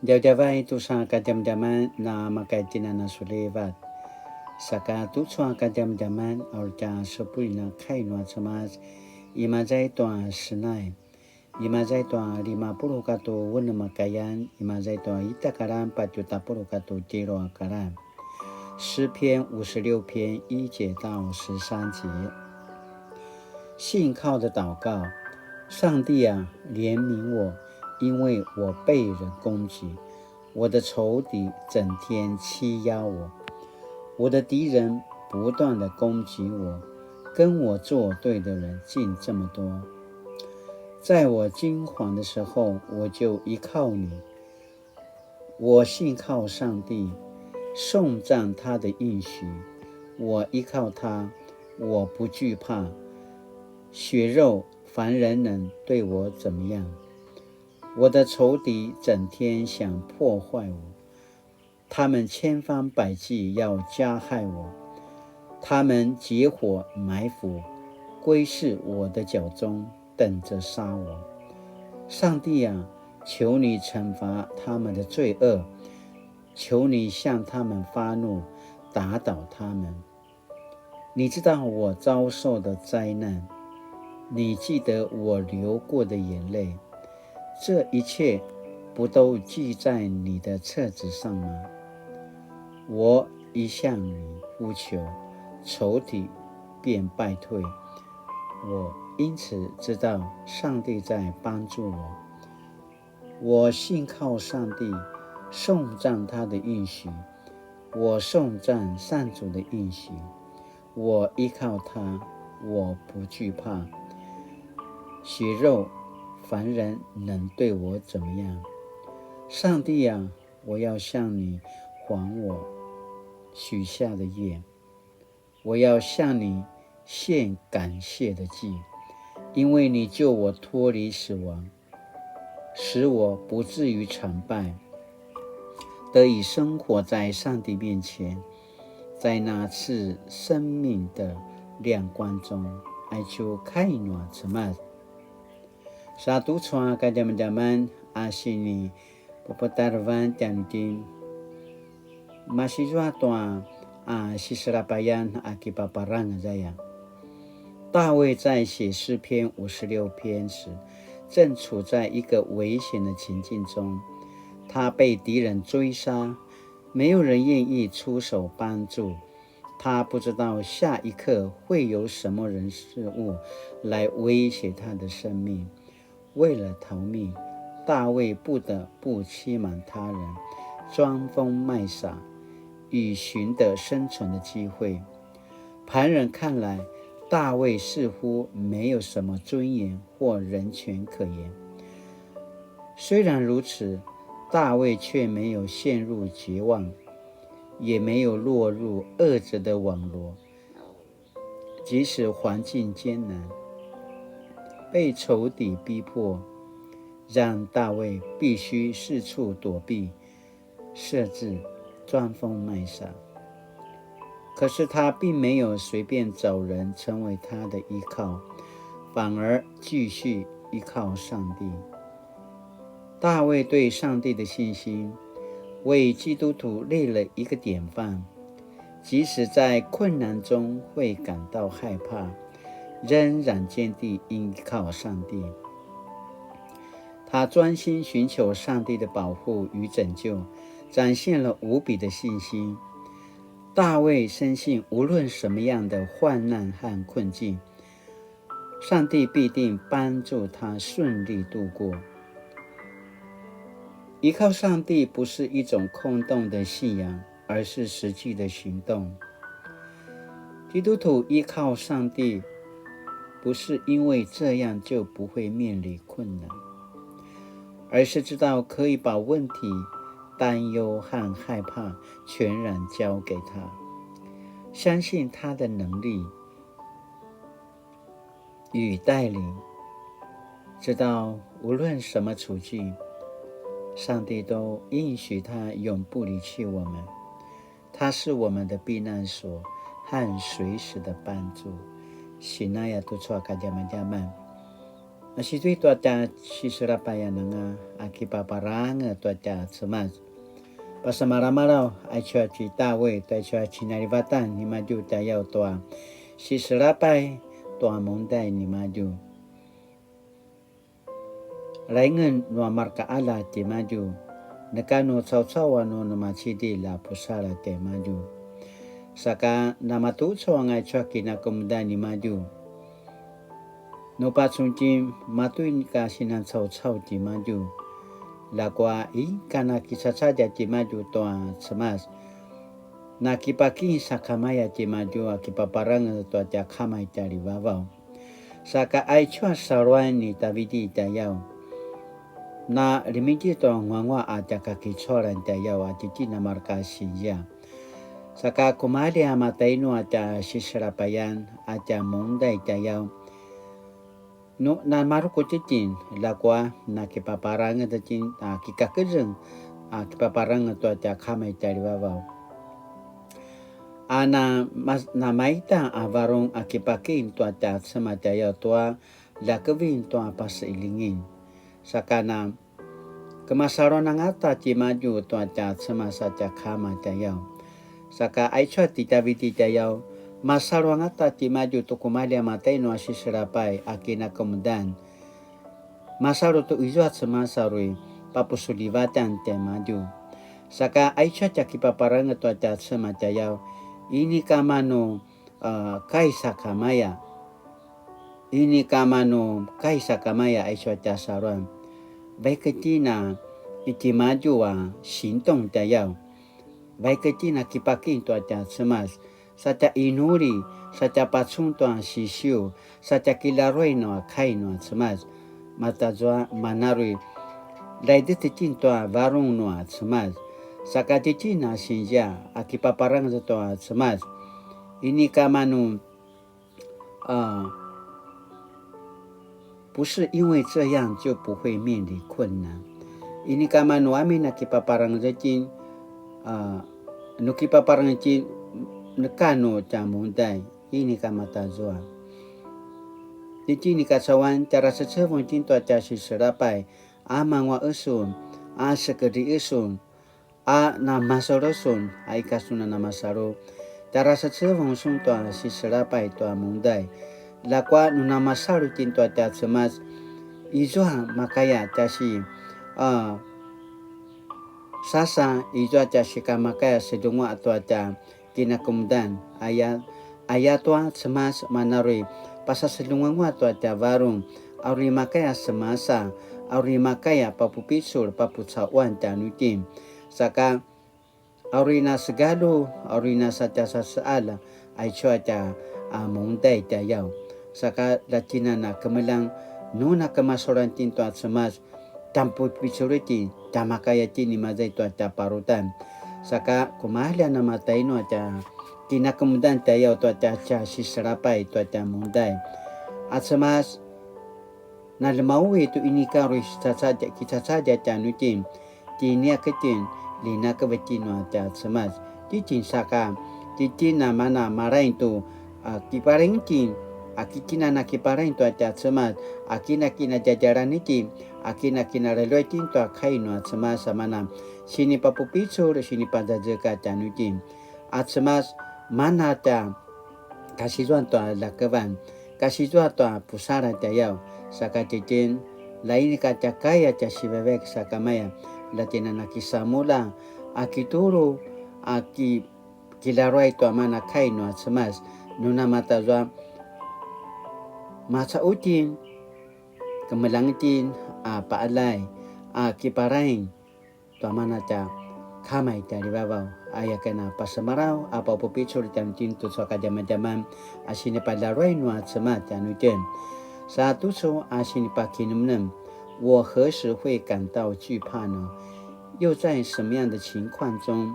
Jauh-jauh itu sangat jam-jaman nama kaitina sulevat. Saka tu sangat jam-jaman orja sepulina kainwa cemas imazai tuan senai. Imazai tuan 50 katu wuna makayan imazai tuan itakaran 40katu jero akaran。诗篇56篇1节到13节。信靠的祷告，上帝啊，怜悯我，因为我被人攻击，我的仇敌整天欺压我，我的敌人不断的攻击我，跟我作对的人竟这么多。在我惊惶的时候，我就依靠你，我信靠上帝，颂赞他的应许，我依靠他，我不惧怕。血肉凡人能对我怎么样？我的仇敌整天想破坏我，他们千方百计要加害我，他们结伙埋伏，归视我的脚中，等着杀我。上帝啊，求你惩罚他们的罪恶，求你向他们发怒，打倒他们。你知道我遭受的灾难，你记得我流过的眼泪，这一切不都记在你的册子上吗？我一向你呼求，仇敌便败退。我因此知道上帝在帮助我。我信靠上帝，颂赞他的应许。我颂赞上主的应许。我依靠他，我不惧怕。血肉凡人能对我怎么样？上帝啊，我要向你还我许下的愿，我要向你献感谢的祭，因为你救我脱离死亡，使我不至于惨败，得以生活在上帝面前，在那次生命的亮光中，哀求开暖什么？Satu cua kadam-daman asini pepetarvan tiantin masih jua tua siserapayan akipaparan zaya。大卫在写诗篇56篇时，正处在一个危险的情境中，他被敌人追杀，没有人愿意出手帮助。他不知道下一刻会有什么人事物来威胁他的生命。为了逃命，大卫不得不欺瞒他人，装疯卖傻，以寻得生存的机会。旁人看来，大卫似乎没有什么尊严或人权可言。虽然如此，大卫却没有陷入绝望，也没有落入恶者的网罗。即使环境艰难，被仇敌逼迫，让大卫必须四处躲避、设置、装疯卖傻。可是他并没有随便找人成为他的依靠，反而继续依靠上帝。大卫对上帝的信心，为基督徒立了一个典范。即使在困难中会感到害怕，仍然坚定依靠上帝。他专心寻求上帝的保护与拯救，展现了无比的信心。大卫深信，无论什么样的患难和困境，上帝必定帮助他顺利度过。依靠上帝不是一种空洞的信仰，而是实际的行动。基督徒依靠上帝，不是因为这样就不会面临困难，而是知道可以把问题、担忧和害怕全然交给他，相信他的能力与带领，知道无论什么处境，上帝都应许他永不离弃我们，他是我们的避难所和随时的帮助。喜那亚杜错卡加曼加曼 Asitui tuaca sisirapaya nanga akipaparanga tuaca semas. Pasamaramaraw ay chua chitawe tay chua chinarivatan ni maju tayaw toa. Sisirapay toa munday ni maju. Raingan no marka ala ti maju. Nakano tsaw-tsawa no namachidi la pusara te maju. Saka namatuso ang ay chua kinakumda ni maju. No patsunjim matuin ka sinan tsaw-tsaw ti maju. Lakwa kana kisasaja ti maju toa semas. Na kipaki sa kamaya ti maju akipaparang toa ti kamay tari babaw. Saka ay chua sarwan ni tabidi tayaw. Na rimiti toa ngwangwa at kakichoran tayaw at iti na markasiya. Saka kumali amatay no at sisrapayan at munday tayaw. No na maruko titin lakwa na kipaparang titin kikakejeng kipaparang to at kamay tari babaw. Ana na maita avarong akipakin to at samatayaw to lakawin to pasilingin. Saka na kemasaron ng ata ti maju to at samasa kamay tayaw. Saka ay chwa titaviti tayaw. Masarwang ata ti maju to kumali amatay no asisirapay akina kemudan. Masaro to izo at semasaroi papusulivatan te maju. Saka ay chwa kipaparang to at sematayaw. Ini kamano kaisa kamaya. Ini kamano kaisa kamaya ay chwa sarwan. Baikatina iti maju sintong tayaw. Baikatina kipakin to at semas. Sacha inuri, sacha patsunto ang sisiyo, sacha kilaroy no akay no semas. Matazwa manarui, dahil titin to varong no at semas. Saka titin na sinja, akipaparang to at semas. Ini kamano, 不是因为这样就不会面临困难。Ini kamano amin nakipaparang titin, nukipaparang titin, Nakano camunday, ini kamatazwa. Titi ni kasawan, cara sesewon cinta casi serapai, amang wa usun, sekedi usun, na masorosun, kasuna na masaro. Cara sesewon sunta si serapai to amundai. Lakwa nuna masaru cinta casi semas, izwa makaya casi, sasa izwa casi kamakaya sedungwa atau kinakumdan ayatwa semas manaroi pasaselungan wato at varong auri makaya semasa auri makaya papupisur paputsawan tanutim saka auri na segalo auri na satasa saala ay chuata munday tayaw saka latina na kemelang nuna kemasoran tinto at semas tamput pisuriti tamakaya tini mazay to at parutan saka kumahala na matay no at kinakemudan tayo to at sisarapay to at munday. At sa mas nalamawi to inikaro kitsasadya at anutin, tiniakatin, linakabatin no at sa mas. Titin saka, titin na mana marain to, kiparingtin, akikina na kiparin to at sa mas, akina kinajajaran itin, akina kinaraloitin to akay no at sa mas sa mana. Sini papupitsur, sini padajaka tanutin. At semas mana ta kasizwan to lakaban, kasizwan to pusara tayaw. Saka titin, lain ka kaya ta sibebek sa kamaya. Latina nakisamula, akituro, kilaroy to mana kaino at semas. Nuna matazwa, masautin, kamalangitin, paalay, kiparain, Tuamana ta kamay tari babaw ayakana pasamaraw apa pupitsur tan tinto sa kadyaman-dyaman asini palaroy no at samat anutin sa tuso asini pakinumnum 我何时会感到惧怕呢？又在什么样的情况中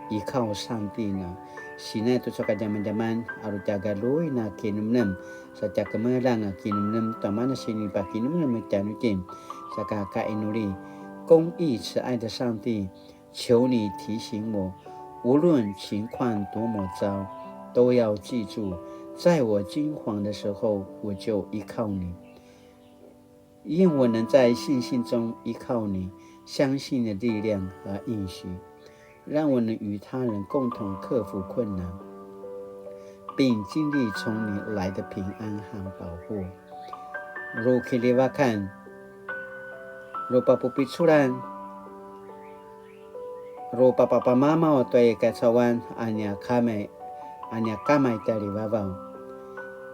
依靠上帝呢？Sina tu sa kadyaman-dyaman aru tagaloy na kinumnum sa takamelang kinumnum tamana sini pakinumnum tanutin sa kakainuri 公义慈爱的上帝，求你提醒我，无论情况多么糟，都要记住，在我惊惶的时候，我就依靠你。愿我能在信心中依靠你，相信的力量和应许，让我能与他人共同克服困难，并经历从你来的平安和保护。如kiliwakan, rupa pupitsuran, rupa papamama o toy kacawan anya kamay taliwawaw.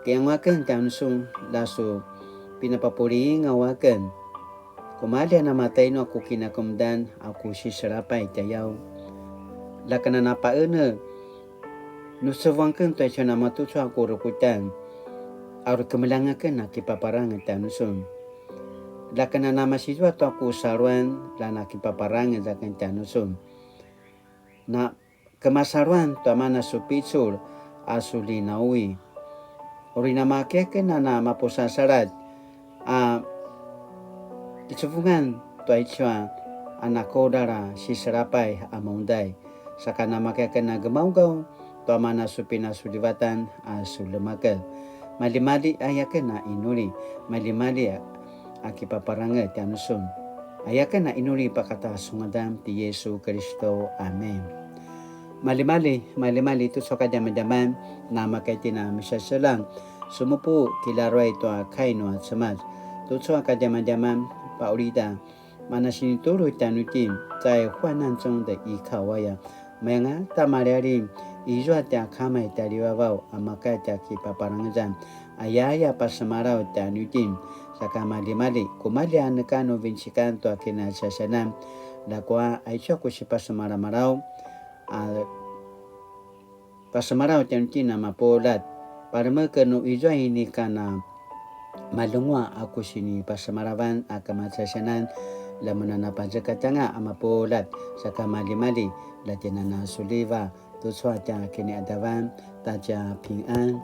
Kaya wakan tansun laso pinapapuri nga wakan. Kumadya na matay no ako kinakumdan ako sisarapay tayaw. Lakana na paana nusawangkan tayo siya na matuto ako rukutan. Aur kemalangakan na kipaparangan tanusun. Lakana na masiswa to ako saruan lana kipaparangan zakan tanusun. Na kemasaruan to mana supitsur asuli naui. Ori na makiakan na mapusasarat Itsubungan to aichwa anakodara sisarapay amonday sakana makiakan na gamawgaw to mana supina sulibatan sulemakel malimali ayakan na inuri malimali akipaparanga tanusun ayakan na inuri pakata sungadam ti Yesu Kristo. Amen. Malimali ito sa kadamadaman na makaitina misasalang sumupo kilaroy ito kaino at samad tutso kadamadaman paulita mana sinituro tanutin在患难中的依靠我呀mga tamarari izwa ta kamay taliwawaw amaka ta kipaparangan ayaya pasamaraw tanutin sa kamali kumalian kano vinsikan to akinasasanam lakwa ay siya ko si pasamaraw pasamaraw tanutin na mapolat para magkano izwa ini kana malungwa ako sini pasamarawan akamatsasanan lamunan na pajakatanga amapolat sa kamali latinan na suliva tuswa ta kini adawan taja ping an